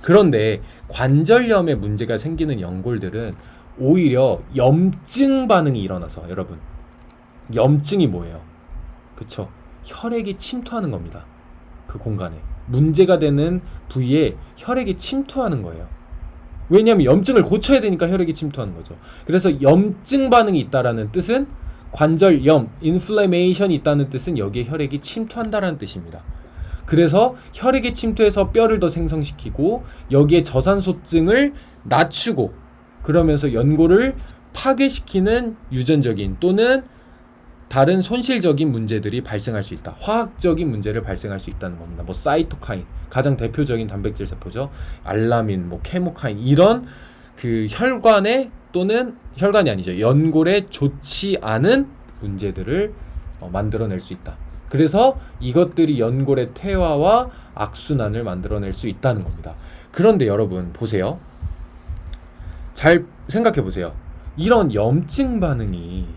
그런데 관절염에 문제가 생기는 연골들은 오히려 염증 반응이 일어나서, 여러분, 염증이 뭐예요? 그쵸? 혈액이 침투하는 겁니다. 그 공간에 문제가 되는 부위에 혈액이 침투하는 거예요. 왜냐하면 염증을 고쳐야 되니까 혈액이 침투하는 거죠. 그래서 염증 반응이 있다라는 뜻은, 관절염, 인플레메이션이 있다는 뜻은 여기에 혈액이 침투한다라는 뜻입니다. 그래서 혈액이 침투해서 뼈를 더 생성시키고 여기에 저산소증을 낮추고, 그러면서 연골을 파괴시키는 유전적인 또는 다른 손실적인 문제들이 발생할 수 있다. 화학적인 문제를 발생할 수 있다는 겁니다. 뭐 사이토카인, 가장 대표적인 단백질 세포죠. 알라민, 뭐 케모카인, 이런 그 혈관에 또는 혈관이 아니죠. 연골에 좋지 않은 문제들을 만들어낼 수 있다. 그래서 이것들이 연골의 퇴화와 악순환을 만들어낼 수 있다는 겁니다. 그런데 여러분 보세요. 잘 생각해 보세요. 이런 염증 반응이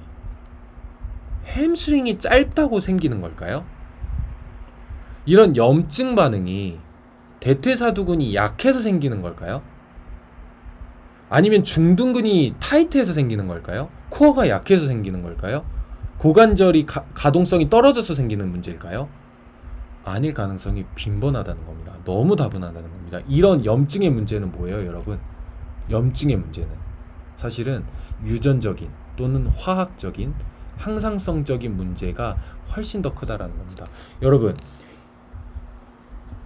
햄스트링이 짧다고 생기는 걸까요? 이런 염증 반응이 대퇴사두근이 약해서 생기는 걸까요? 아니면 중둔근이 타이트해서 생기는 걸까요? 코어가 약해서 생기는 걸까요? 고관절이 가동성이 떨어져서 생기는 문제일까요? 아닐 가능성이 빈번하다는 겁니다. 너무 다분하다는 겁니다. 이런 염증의 문제는 뭐예요, 여러분? 염증의 문제는 사실은 유전적인 또는 화학적인 항상성적인 문제가 훨씬 더 크다라는 겁니다. 여러분,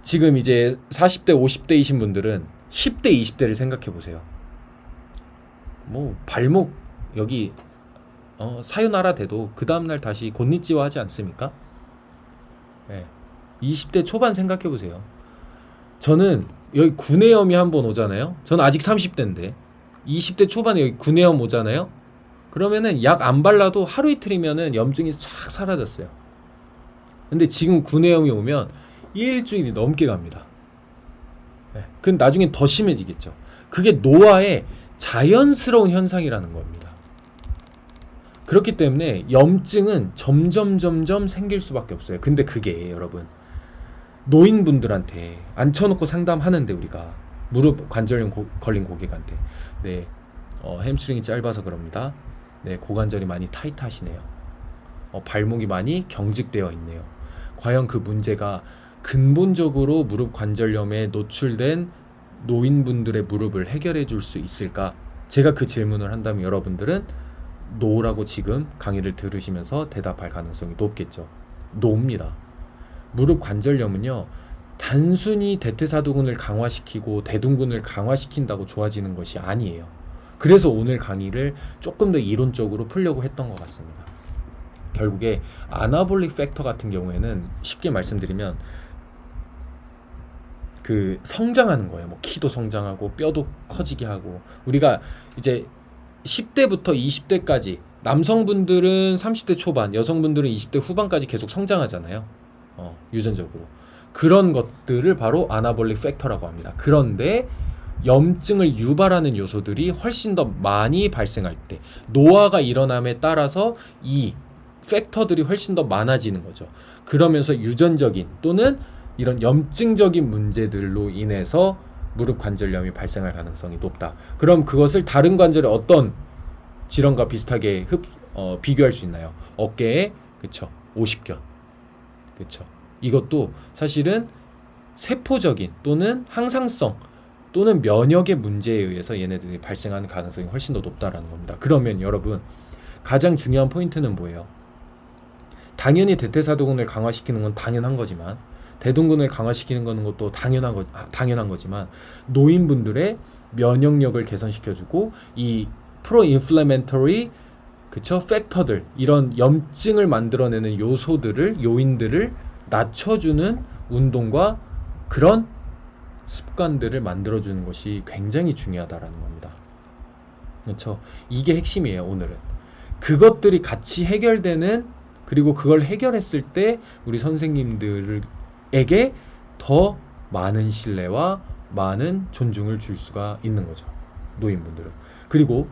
지금 이제 40대, 50대이신 분들은 10대, 20대를 생각해 보세요. 뭐 발목 여기 사요나라 돼도 그 다음날 다시 곤니찌와 하지 않습니까? 네. 20대 초반 생각해 보세요. 저는 여기 구내염이 한번 오잖아요. 저는 아직 30대인데 20대 초반에 여기 구내염 오잖아요. 그러면은 약 안 발라도 하루 이틀이면은 염증이 싹 사라졌어요. 근데 지금 구내염이 오면 일주일이 넘게 갑니다. 네. 그건 나중엔 더 심해지겠죠. 그게 노화의 자연스러운 현상이라는 겁니다. 그렇기 때문에 염증은 점점 생길 수밖에 없어요. 근데 그게 여러분, 노인분들한테 앉혀놓고 상담하는데, 우리가 무릎 관절염 걸린 고객한테, 네, 햄스트링이 짧아서 그럽니다. 네, 고관절이 많이 타이트하시네요. 발목이 많이 경직되어 있네요. 과연 그 문제가 근본적으로 무릎 관절염에 노출된 노인분들의 무릎을 해결해 줄 수 있을까? 제가 그 질문을 한다면 여러분들은 노라고 지금 강의를 들으시면서 대답할 가능성이 높겠죠. 노입니다. 무릎 관절염은요, 단순히 대퇴사두근을 강화시키고 대둔근을 강화시킨다고 좋아지는 것이 아니에요. 그래서 오늘 강의를 조금 더 이론적으로 풀려고 했던 것 같습니다. 결국에 아나볼릭 팩터 같은 경우에는 쉽게 말씀드리면 그 성장하는 거예요. 뭐 키도 성장하고 뼈도 커지게 하고, 우리가 이제 10대부터 20대까지, 남성분들은 30대 초반, 여성분들은 20대 후반까지 계속 성장하잖아요. 유전적으로. 그런 것들을 바로 아나볼릭 팩터라고 합니다. 그런데 염증을 유발하는 요소들이 훨씬 더 많이 발생할 때, 노화가 일어남에 따라서 이 팩터들이 훨씬 더 많아지는 거죠. 그러면서 유전적인 또는 이런 염증적인 문제들로 인해서 무릎 관절염이 발생할 가능성이 높다. 그럼 그것을 다른 관절의 어떤 질환과 비슷하게 비교할 수 있나요? 어깨에, 그쵸, 50견, 그쵸. 이것도 사실은 세포적인 또는 항상성 또는 면역의 문제에 의해서 얘네들이 발생하는 가능성이 훨씬 더 높다라는 겁니다. 그러면 여러분, 가장 중요한 포인트는 뭐예요? 당연히 대퇴사두근을 강화시키는 건 당연한 거지만, 대둔근을 강화시키는 것도 당연한 거지만, 노인분들의 면역력을 개선시켜주고 이 프로인플레멘터리, 그쵸, 팩터들, 이런 염증을 만들어내는 요인들을 낮춰주는 운동과 그런 습관들을 만들어주는 것이 굉장히 중요하다라는 겁니다. 그렇죠? 이게 핵심이에요. 오늘은 그것들이 같이 해결되는, 그리고 그걸 해결했을 때 우리 선생님들에게 더 많은 신뢰와 많은 존중을 줄 수가 있는 거죠. 노인분들은. 그리고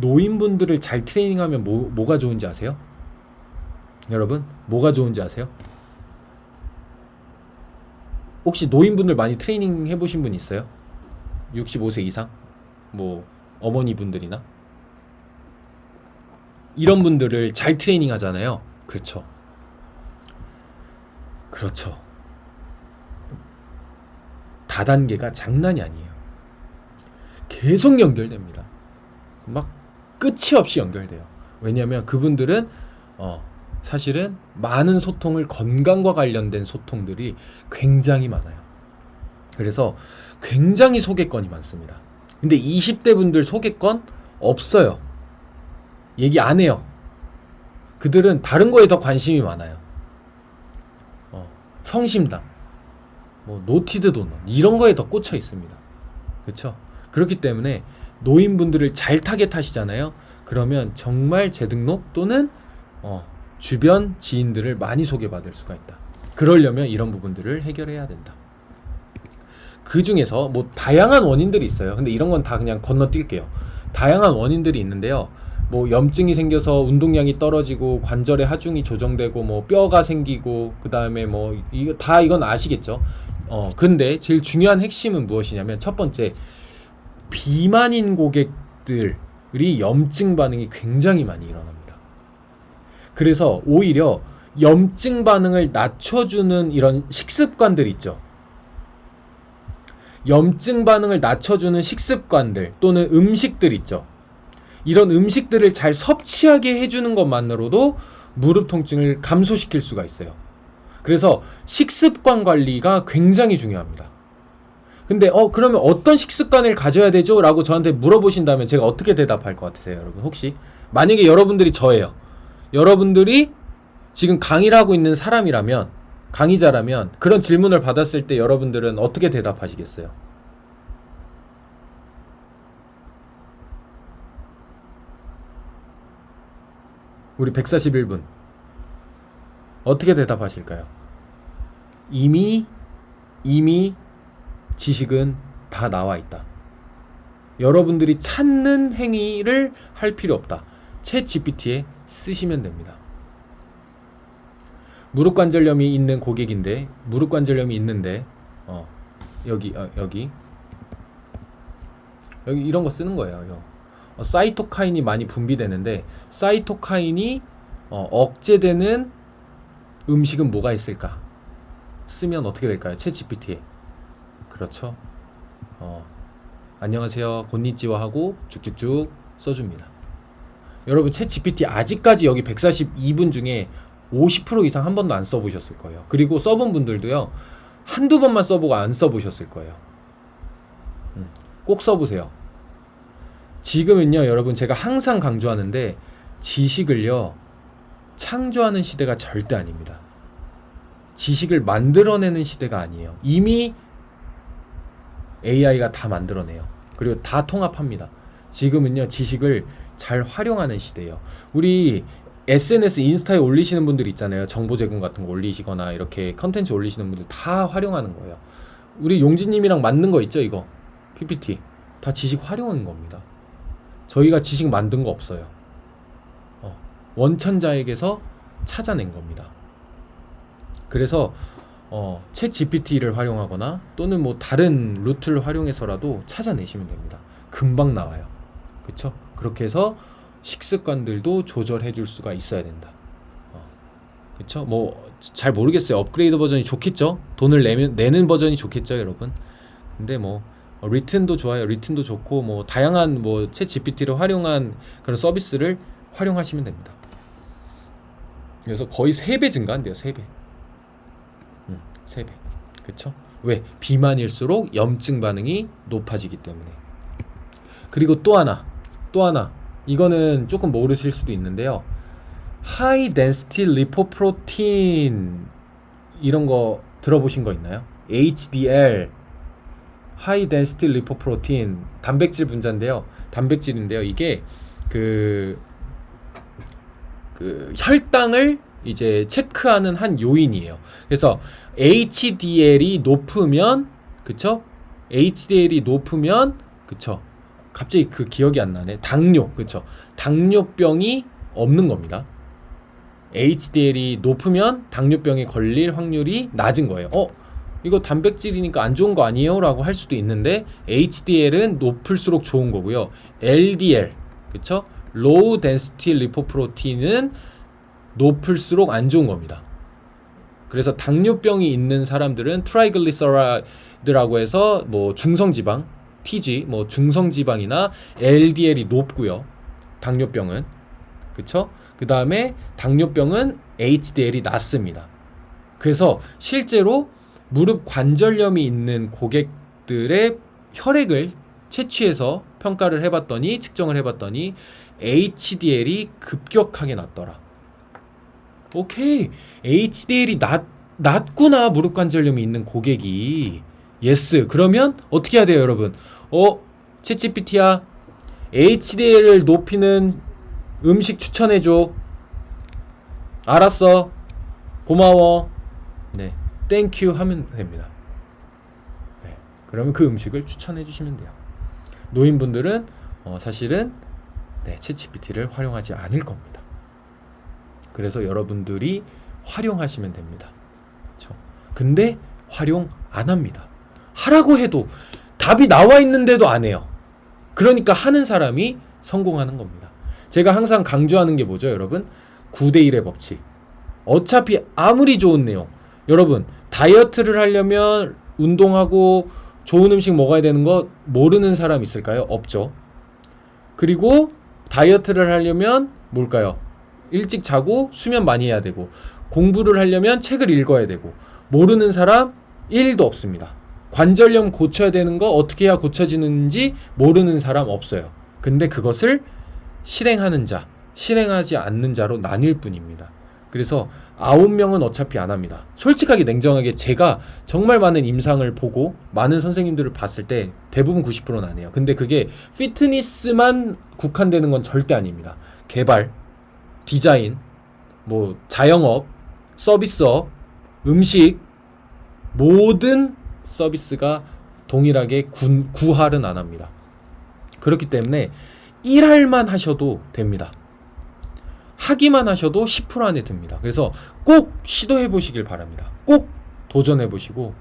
노인분들을 잘 트레이닝하면 뭐가 좋은지 아세요? 여러분, 뭐가 좋은지 아세요? 혹시 노인분들 많이 트레이닝 해보신 분 있어요? 65세 이상 뭐 어머니분들이나 이런 분들을 잘 트레이닝 하잖아요. 그렇죠. 그렇죠. 다단계가 장난이 아니에요. 계속 연결됩니다. 막 끝이 없이 연결돼요. 왜냐하면 그분들은 사실은 많은 소통을, 건강과 관련된 소통들이 굉장히 많아요. 그래서 굉장히 소개권이 많습니다. 근데 20대 분들 소개권 없어요. 얘기 안 해요. 그들은 다른 거에 더 관심이 많아요. 성심당, 뭐 노티드 도넛 이런 거에 더 꽂혀 있습니다. 그렇죠? 그렇기 때문에 노인분들을 잘 타겟하시잖아요. 그러면 정말 재등록 또는 주변 지인들을 많이 소개받을 수가 있다. 그러려면 이런 부분들을 해결해야 된다. 그 중에서 뭐 다양한 원인들이 있어요. 근데 이런 건 다 그냥 건너뛸게요. 다양한 원인들이 있는데요. 뭐 염증이 생겨서 운동량이 떨어지고 관절의 하중이 조정되고 뭐 뼈가 생기고 그 다음에 뭐 이건 아시겠죠? 근데 제일 중요한 핵심은 무엇이냐면 첫 번째, 비만인 고객들이 염증 반응이 굉장히 많이 일어납니다. 그래서 오히려 염증 반응을 낮춰주는 이런 식습관들 있죠. 염증 반응을 낮춰주는 식습관들 또는 음식들 있죠. 이런 음식들을 잘 섭취하게 해주는 것만으로도 무릎 통증을 감소시킬 수가 있어요. 그래서 식습관 관리가 굉장히 중요합니다. 근데 그러면 어떤 식습관을 가져야 되죠? 라고 저한테 물어보신다면 제가 어떻게 대답할 것 같으세요, 여러분? 혹시 만약에 여러분들이 저예요. 여러분들이 지금 강의를 하고 있는 사람이라면, 강의자라면 그런 질문을 받았을 때 여러분들은 어떻게 대답하시겠어요? 우리 141분 어떻게 대답하실까요? 이미 지식은 다 나와 있다. 여러분들이 찾는 행위를 할 필요 없다. 챗 GPT에 쓰시면 됩니다. 무릎 관절염이 있는 고객인데, 무릎 관절염이 있는데 여기 이런 거 쓰는 거예요. 사이토카인이 많이 분비되는데 사이토카인이 억제되는 음식은 뭐가 있을까? 쓰면 어떻게 될까요? 챗 GPT에. 그렇죠. 안녕하세요, 곤니찌와 하고 쭉쭉쭉 써줍니다. 여러분 챗 GPT 아직까지 여기 142분 중에 50% 이상 한 번도 안 써보셨을 거예요. 그리고 써본 분들도요, 한두 번만 써보고 안 써보셨을 거예요. 꼭 써보세요. 지금은요, 여러분 제가 항상 강조하는데 지식을요 창조하는 시대가 절대 아닙니다. 지식을 만들어내는 시대가 아니에요. 이미 AI가 다 만들어내요. 그리고 다 통합합니다. 지금은요 지식을 잘 활용하는 시대예요. 우리 SNS 인스타에 올리시는 분들 있잖아요. 정보 제공 같은 거 올리시거나 이렇게 컨텐츠 올리시는 분들 다 활용하는 거예요. 우리 용진님이랑 만든 거 있죠, 이거 PPT 다 지식 활용한 겁니다. 저희가 지식 만든 거 없어요. 원천자에게서 찾아낸 겁니다. 그래서 챗 GPT를 활용하거나 또는 뭐 다른 루트를 활용해서라도 찾아내시면 됩니다. 금방 나와요. 그쵸? 그렇게 해서 식습관들도 조절해 줄 수가 있어야 된다. 그쵸? 뭐 잘 모르겠어요. 업그레이드 버전이 좋겠죠? 돈을 내는 버전이 좋겠죠, 여러분? 근데 뭐 리튼도 좋아요. 리튼도 좋고 뭐 다양한 뭐 챗 GPT를 활용한 그런 서비스를 활용하시면 됩니다. 그래서 거의 3배 증가한대요. 3배. 3배. 그쵸? 왜? 비만일수록 염증 반응이 높아지기 때문에. 그리고 또 하나. 이거는 조금 모르실 수도 있는데요. 하이 덴시티 리포프로틴 이런 거 들어보신 거 있나요? HDL 하이 덴시티 리포프로틴 단백질 분자인데요. 단백질인데요. 이게 그 혈당을 이제 체크하는 한 요인이에요. 그래서 HDL이 높으면 그쵸? HDL이 높으면 그쵸? 갑자기 그 기억이 안 나네. 당뇨 그쵸? 당뇨병이 없는 겁니다. HDL이 높으면 당뇨병에 걸릴 확률이 낮은 거예요. 이거 단백질이니까 안 좋은 거 아니에요? 라고 할 수도 있는데 HDL은 높을수록 좋은 거고요. LDL, 그쵸? Low Density Lipoprotein은 높을수록 안 좋은 겁니다. 그래서 당뇨병이 있는 사람들은 트라이글리서라이드라고 해서 뭐 중성지방, TG, 뭐 중성지방이나 LDL이 높고요. 당뇨병은. 그쵸? 그 다음에 당뇨병은 HDL이 낮습니다. 그래서 실제로 무릎 관절염이 있는 고객들의 혈액을 채취해서 평가를 해봤더니, 측정을 해봤더니 HDL이 급격하게 낮더라. 오케이, HDL이 낮구나, 무릎 관절염이 있는 고객이. 예스. 그러면 어떻게 해야 돼요, 여러분? 챗GPT야, HDL을 높이는 음식 추천해줘. 알았어. 고마워. 네, 땡큐 하면 됩니다. 네, 그러면 그 음식을 추천해 주시면 돼요. 노인분들은 사실은 챗GPT를 활용하지 않을 겁니다. 그래서 여러분들이 활용하시면 됩니다. 그렇죠? 근데 활용 안 합니다. 하라고 해도 답이 나와 있는데도 안 해요. 그러니까 하는 사람이 성공하는 겁니다. 제가 항상 강조하는 게 뭐죠, 여러분? 9대1의 법칙. 어차피 아무리 좋은 내용, 여러분 다이어트를 하려면 운동하고 좋은 음식 먹어야 되는 거 모르는 사람 있을까요? 없죠. 그리고 다이어트를 하려면 뭘까요? 일찍 자고 수면 많이 해야 되고, 공부를 하려면 책을 읽어야 되고, 모르는 사람 1도 없습니다. 관절염 고쳐야 되는 거 어떻게 해야 고쳐지는지 모르는 사람 없어요. 근데 그것을 실행하는 자, 실행하지 않는 자로 나뉠 뿐입니다. 그래서 9명은 어차피 안 합니다. 솔직하게 냉정하게 제가 정말 많은 임상을 보고 많은 선생님들을 봤을 때 대부분 90%는 안 해요. 근데 그게 피트니스만 국한되는 건 절대 아닙니다. 개발, 디자인, 뭐 자영업, 서비스업, 음식, 모든 서비스가 동일하게 구할은 안 합니다. 그렇기 때문에 일할만 하셔도 됩니다. 하기만 하셔도 10% 안에 듭니다. 그래서 꼭 시도해 보시길 바랍니다. 꼭 도전해 보시고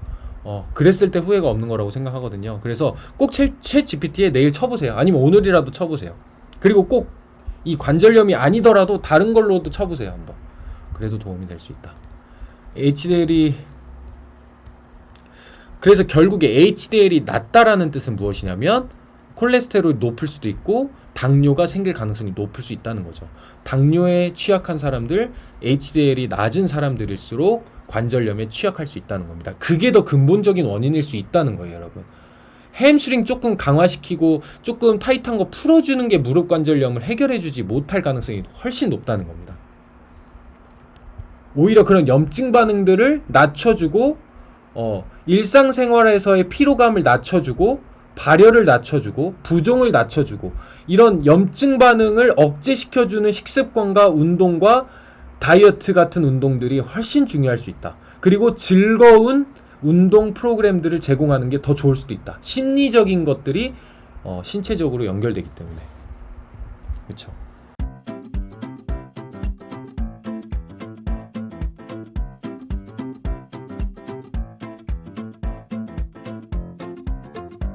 그랬을 때 후회가 없는 거라고 생각하거든요. 그래서 꼭 챗 GPT에 내일 쳐보세요. 아니면 오늘이라도 쳐보세요. 그리고 꼭 이 관절염이 아니더라도 다른 걸로도 쳐보세요, 한번. 그래도 도움이 될 수 있다. HDL이, 그래서 결국에 HDL이 낮다라는 뜻은 무엇이냐면 콜레스테롤이 높을 수도 있고 당뇨가 생길 가능성이 높을 수 있다는 거죠. 당뇨에 취약한 사람들, HDL이 낮은 사람들일수록 관절염에 취약할 수 있다는 겁니다. 그게 더 근본적인 원인일 수 있다는 거예요, 여러분. 햄스트링 조금 강화시키고 조금 타이트한 거 풀어주는 게 무릎 관절염을 해결해주지 못할 가능성이 훨씬 높다는 겁니다. 오히려 그런 염증 반응들을 낮춰주고 일상생활에서의 피로감을 낮춰주고 발열을 낮춰주고 부종을 낮춰주고 이런 염증 반응을 억제시켜주는 식습관과 운동과 다이어트 같은 운동들이 훨씬 중요할 수 있다. 그리고 즐거운 운동 프로그램들을 제공하는 게 더 좋을 수도 있다. 심리적인 것들이 신체적으로 연결되기 때문에. 그렇죠.